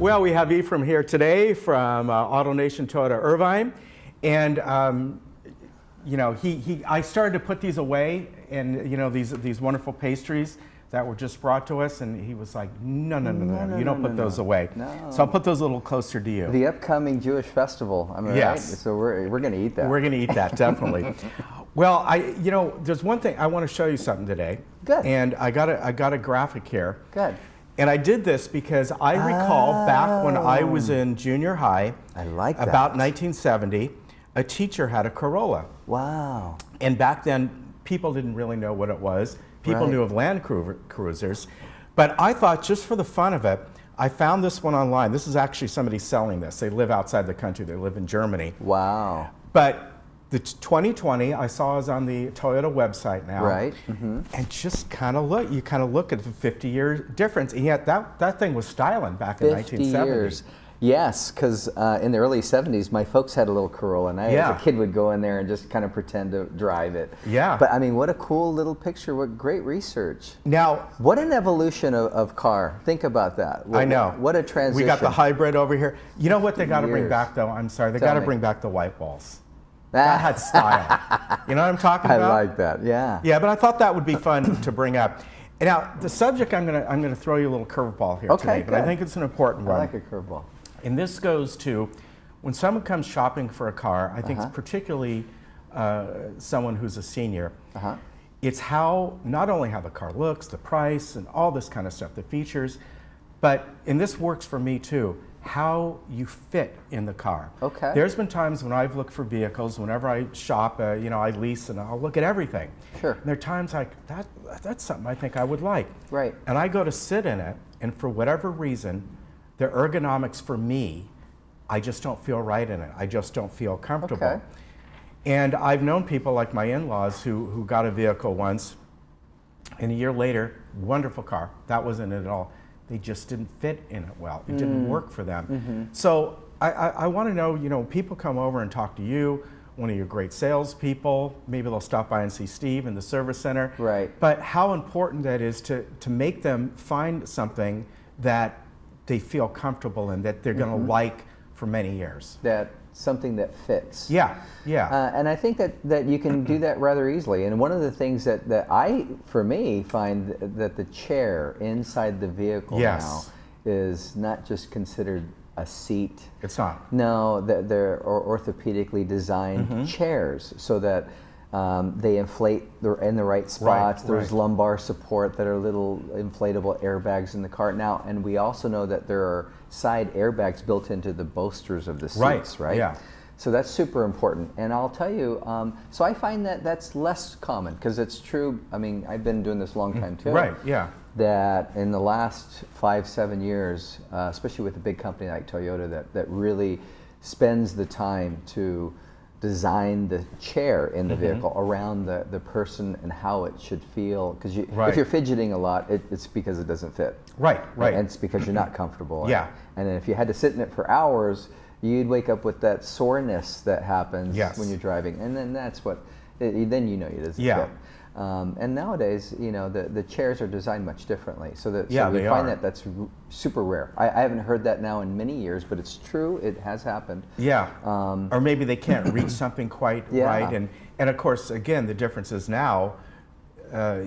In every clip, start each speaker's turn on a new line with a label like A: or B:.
A: Well, we have Ephraim here today from Autonation Toyota Irvine, and you know, I started to put these away, and you know, these wonderful pastries that were just brought to us, and he was like, no, you don't put those away.
B: No.
A: So I'll put those a little closer to you.
B: The upcoming Jewish festival, I mean,
A: yes.
B: Right? So we're going to eat that.
A: We're going to eat that, definitely. Well, you know, there's one thing, I want to show you something today.
B: Good.
A: And I got a graphic here.
B: Good.
A: And I did this because I recall back when I was in junior high,
B: I like that.
A: About 1970, a teacher had a Corolla.
B: Wow.
A: And back then, people didn't really know what it was. People
B: Right.
A: knew of Land Cruisers. But I thought, just for the fun of it, I found this one online. This is actually somebody selling this. They live outside the country. They live in Germany.
B: Wow.
A: But the 2020, I saw is on the Toyota website now.
B: Right. Mm-hmm.
A: And just kind of look, you kind of look at the 50-year difference. And yet that thing was styling back in 1970.
B: Years. Yes, because in the early 70s, my folks had a little Corolla, and I, as a kid, would go in there and just kind of pretend to drive it.
A: Yeah.
B: But I mean, what a cool little picture. What great research.
A: Now,
B: what an evolution of car. Think about that.
A: I know.
B: What a transition.
A: We got the hybrid over here. You know what they got to bring back, though? I'm sorry. They got to bring back the white walls. That had style. You know what I'm talking about?
B: I like that, yeah.
A: Yeah, but I thought that would be fun to bring up. And now, the subject, I'm gonna throw you a little curveball here today, but I think it's an important one.
B: I like a curveball.
A: And this goes to, when someone comes shopping for a car, I think it's particularly someone who's a senior, it's not only how the car looks, the price, and all this kind of stuff, the features, but, and this works for me too, how you fit in the car.
B: Okay.
A: There's been times when I've looked for vehicles, whenever I shop, you know, I lease and I'll look at everything.
B: Sure.
A: And there are times like, that's something I think I would like.
B: Right.
A: And I go to sit in it, and for whatever reason, the ergonomics for me, I just don't feel right in it. I just don't feel comfortable.
B: Okay.
A: And I've known people like my in-laws who got a vehicle once, and a year later, wonderful car, that wasn't it at all. They just didn't fit in it well. It didn't work for them. So I want to know, you know, people come over and talk to you, one of your great salespeople, maybe they'll stop by and see Steve in the service center.
B: Right.
A: But how important that is to make them find something that they feel comfortable in, that they're going to like for many years.
B: That something that fits.
A: Yeah, yeah.
B: And I think that you can do that rather easily. And one of the things that I, for me, find that the chair inside the vehicle now is not just considered a seat.
A: It's not.
B: No, they're orthopedically designed chairs so that they inflate in the right spots. There's lumbar support that are little inflatable airbags in the car now, and we also know that there are side airbags built into the bolsters of the seats, right?
A: Yeah.
B: So that's super important. And I'll tell you, so I find that that's less common, because it's true. I mean, I've been doing this a long time too.
A: Right, yeah.
B: That in the last 5-7 years, especially with a big company like Toyota that really spends the time to design the chair in the vehicle around the person and how it should feel. Because if you're fidgeting a lot, it's because it doesn't fit. Right. And it's because you're not comfortable.
A: Yeah.
B: And then if you had to sit in it for hours, you'd wake up with that soreness that happens when you're driving. And then that's what, then you know it doesn't fit. And nowadays, you know, the chairs are designed much differently. So we find that that's super rare. I haven't heard that now in many years, but it's true. It has happened.
A: Yeah. Or maybe they can't reach something quite right. And of course, again, the difference is now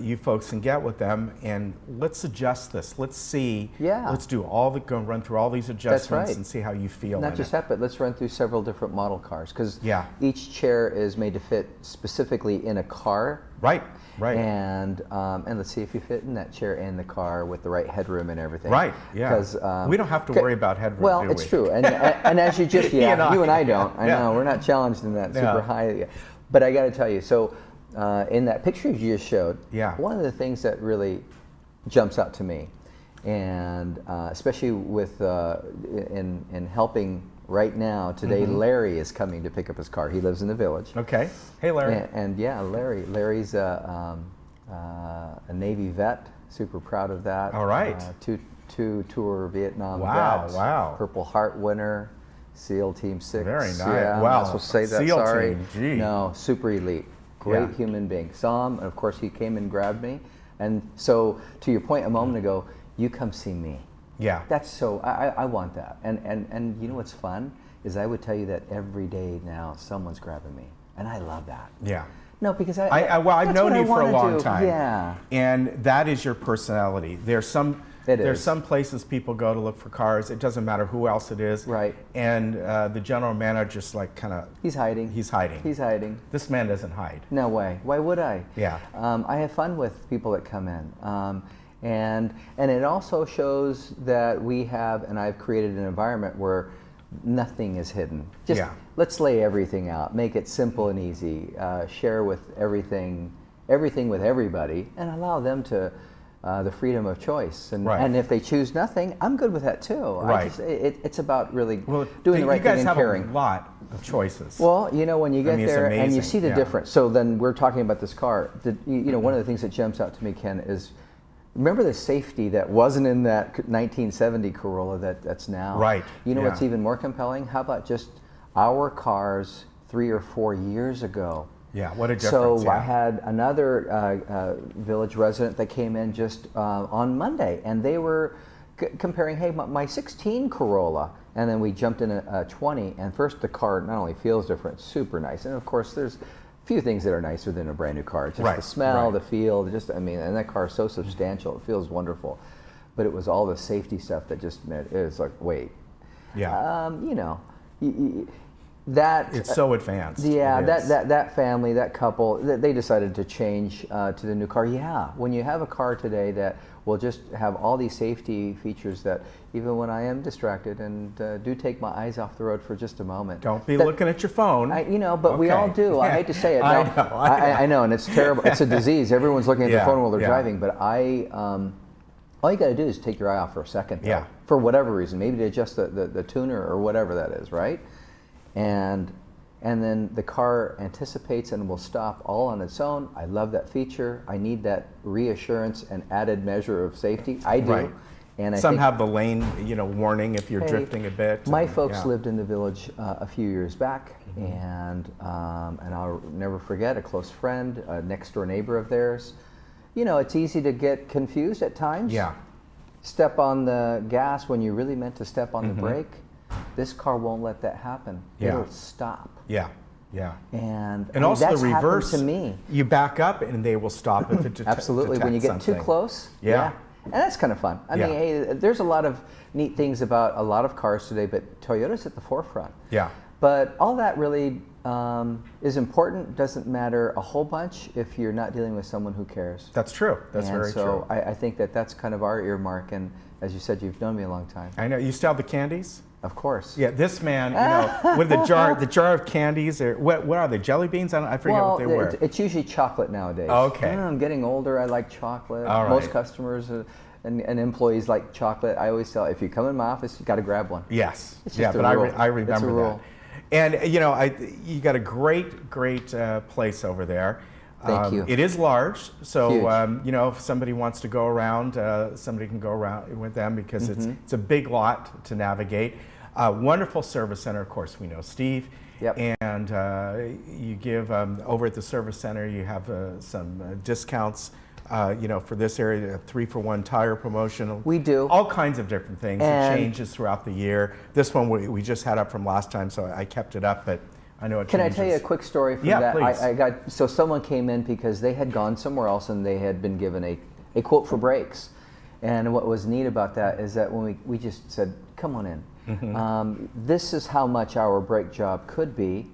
A: you folks can get with them and let's adjust this. Let's see. Yeah. Let's do go run through all these adjustments and see how you feel.
B: Not just that, but let's run through several different model cars, because each chair is made to fit specifically in a car. Right. And let's see if you fit in that chair in the car with the right headroom and everything. Right. Yeah. Because
A: we don't have to worry about headroom.
B: Well,
A: do we?
B: It's true. And as you just you and I don't. I know we're not challenged in that super high. But I got to tell you, so in that picture you just showed, one of the things that really jumps out to me, and especially with in helping. Right now, today, Larry is coming to pick up his car. He lives in the village.
A: Okay. Hey, Larry.
B: And yeah, Larry's a Navy vet. Super proud of that.
A: All right.
B: Two tour Vietnam vets.
A: Wow.
B: Purple Heart winner. SEAL Team 6.
A: Very nice.
B: Yeah,
A: wow.
B: I'm supposed to say that.
A: SEAL
B: sorry.
A: Team. Gee.
B: No, super elite. Great human being. Saw him, and of course he came and grabbed me. And so, to your point a moment ago, you come see me.
A: Yeah.
B: That's so, I want that. And you know what's fun is I would tell you that every day now someone's grabbing me, and I love that.
A: Yeah.
B: No, because
A: well, I've known you for a long time.
B: Yeah.
A: And that is your personality. There's some places people go to look for cars. It doesn't matter who else it is.
B: Right.
A: And the general manager just like kind of...
B: He's hiding.
A: He's hiding.
B: He's hiding.
A: This man doesn't hide.
B: No way. Why would I?
A: Yeah.
B: I have fun with people that come in. And it also shows that we have, and I've created an environment where nothing is hidden. Just let's lay everything out, make it simple and easy, share with everything with everybody, and allow them to the freedom of choice. And if they choose nothing, I'm good with that too.
A: Right.
B: It's about really doing the right thing and caring.
A: You guys have a lot of choices.
B: Well, you know, when you get there and you see the difference. So then we're talking about this car. One of the things that jumps out to me, Ken, is remember the safety that wasn't in that 1970 Corolla that's now.
A: Right.
B: You know what's even more compelling? How about just our cars 3 or 4 years ago?
A: Yeah, what a difference.
B: So I had another village resident that came in just on Monday, and they were comparing, hey, my 16 Corolla, and then we jumped in a 20, and first the car not only feels different, super nice, and of course there's few things that are nicer than a brand new car. Just the smell, the feel, and that car is so substantial, it feels wonderful. But it was all the safety stuff that just meant, it was like, wait.
A: Yeah.
B: You know, that...
A: It's so advanced.
B: Yeah, that family, that couple, they decided to change to the new car. Yeah, when you have a car today that will just have all these safety features that even when I am distracted and do take my eyes off the road for just a moment.
A: Don't be looking at your phone.
B: But we all do. I hate to say it. I know, and it's terrible. It's a disease. Everyone's looking at their phone while they're driving, but all you got to do is take your eye off for a second, though, for whatever reason, maybe to adjust the tuner or whatever that is, right? And then the car anticipates and will stop all on its own. I love that feature. I need that reassurance and added measure of safety. I do.
A: Right.
B: And
A: some have the lane, warning if you're drifting a bit.
B: My folks lived in the village a few years back, and I'll never forget a close friend, a next door neighbor of theirs. It's easy to get confused at times.
A: Yeah.
B: Step on the gas when you really meant to step on the brake. This car won't let that happen. It'll stop.
A: Yeah, yeah.
B: And
A: also
B: that's
A: the reverse.
B: To me.
A: You back up and they will stop if it
B: absolutely when you get
A: something.
B: Too close.
A: Yeah.
B: And that's kind of fun. I mean, hey, there's a lot of neat things about a lot of cars today, but Toyota's at the forefront.
A: Yeah.
B: But all that really is important. Doesn't matter a whole bunch if you're not dealing with someone who cares.
A: That's true. That's very true.
B: So I think that's kind of our earmark. And as you said, you've known me a long time.
A: I know. You still have the candies?
B: Of course.
A: Yeah, this man, with the jar of candies, or what are they? Jelly beans? I forget what they were.
B: It's usually chocolate nowadays.
A: Okay.
B: I'm getting older. I like chocolate.
A: All right.
B: Most customers and employees like chocolate. I always tell, if you come in my office, you got to grab one.
A: Yes.
B: It's just
A: but I remember
B: it's a rule.
A: that. And you got a great place over there.
B: Thank you.
A: It is large, so
B: Huge.
A: if somebody wants to go around, somebody can go around with them because it's a big lot to navigate. Wonderful service center, of course. We know Steve.
B: Yep.
A: And you give over at the service center, you have some discounts. For this area, a 3-for-1 tire promotion.
B: We do.
A: All kinds of different things. It changes throughout the year. This one we just had up from last time, so I kept it up, but I know it changes.
B: Can I tell you a quick story from that?
A: Please.
B: So someone came in because they had gone somewhere else and they had been given a quote for brakes. And what was neat about that is that when we just said, come on in. This is how much our brake job could be,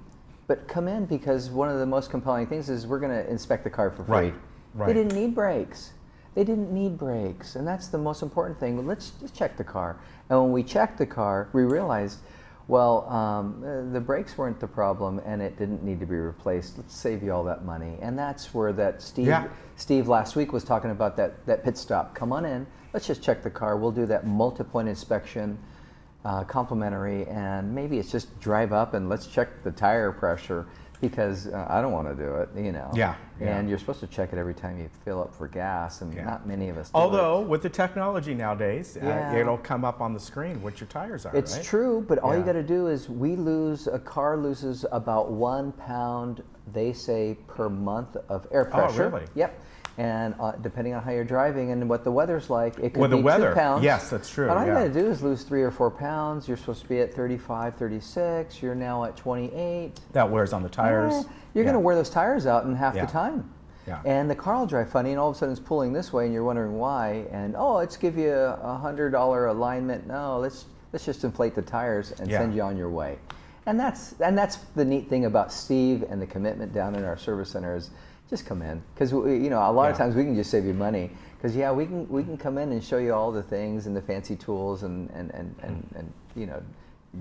B: but come in because one of the most compelling things is we're going to inspect the car for free.
A: Right.
B: They didn't need brakes. They didn't need brakes, and that's the most important thing. Well, let's check the car. And when we checked the car, we realized, the brakes weren't the problem, and it didn't need to be replaced. Let's save you all that money. And that's where that Steve last week was talking about that pit stop. Come on in. Let's just check the car. We'll do that multi-point inspection, complimentary, and maybe it's just drive up and let's check the tire pressure. Because I don't want to do it,
A: Yeah.
B: And you're supposed to check it every time you fill up for gas, and not many of us do.
A: Although, with the technology nowadays, it'll come up on the screen what your tires are,
B: It's true, but all you got to do is a car loses about 1 pound, they say, per month of air pressure.
A: Oh, really?
B: Yep. And depending on how you're driving and what the weather's like, it could be 2 pounds.
A: Yes, that's true.
B: But all you got to do is lose 3 or 4 pounds. You're supposed to be at 35, 36. You're now at 28.
A: That wears on the tires.
B: You're going to wear those tires out in half the time.
A: Yeah.
B: And the car will drive funny, and all of a sudden it's pulling this way, and you're wondering why. And let's give you a $100 alignment. No, let's just inflate the tires and send you on your way. And that's the neat thing about Steve and the commitment down in our service center is just come in, because a lot of times we can just save you money, because we can come in and show you all the things and the fancy tools and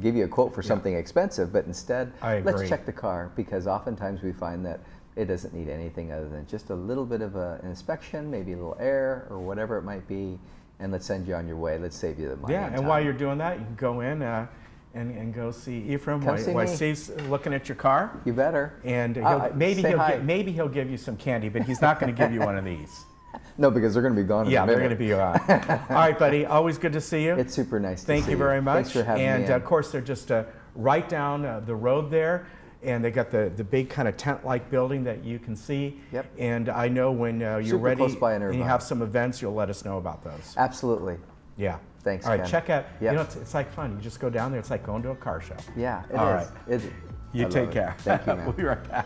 B: give you a quote for something expensive, but instead let's check the car, because oftentimes we find that it doesn't need anything other than just a little bit of an inspection, maybe a little air or whatever it might be, and let's send you on your way. Let's save you the money.
A: Yeah, and while you're doing that, you can go in and go see Ephraim while Steve's looking at your car.
B: You better.
A: And maybe he'll give you some candy, but he's not going to give you one of these.
B: No, because they're going to be gone in a minute.
A: They're going to be gone. All right, buddy. Always good to see you.
B: It's super nice to see you.
A: Thank you very much.
B: Thanks for having me.
A: And of course, they're just right down the road there. And they got the big kind of tent-like building that you can see. Yep. And I know when you're ready
B: close by in Irvine,
A: and you have some events, you'll let us know about those.
B: Absolutely.
A: Yeah.
B: Thanks,
A: All right,
B: Ken.
A: check out. Yep. It's like fun. You just go down there. It's like going to a car show.
B: Yeah, it is.
A: All right.
B: Is it?
A: You take care.
B: Thank you, man.
A: We'll be right back.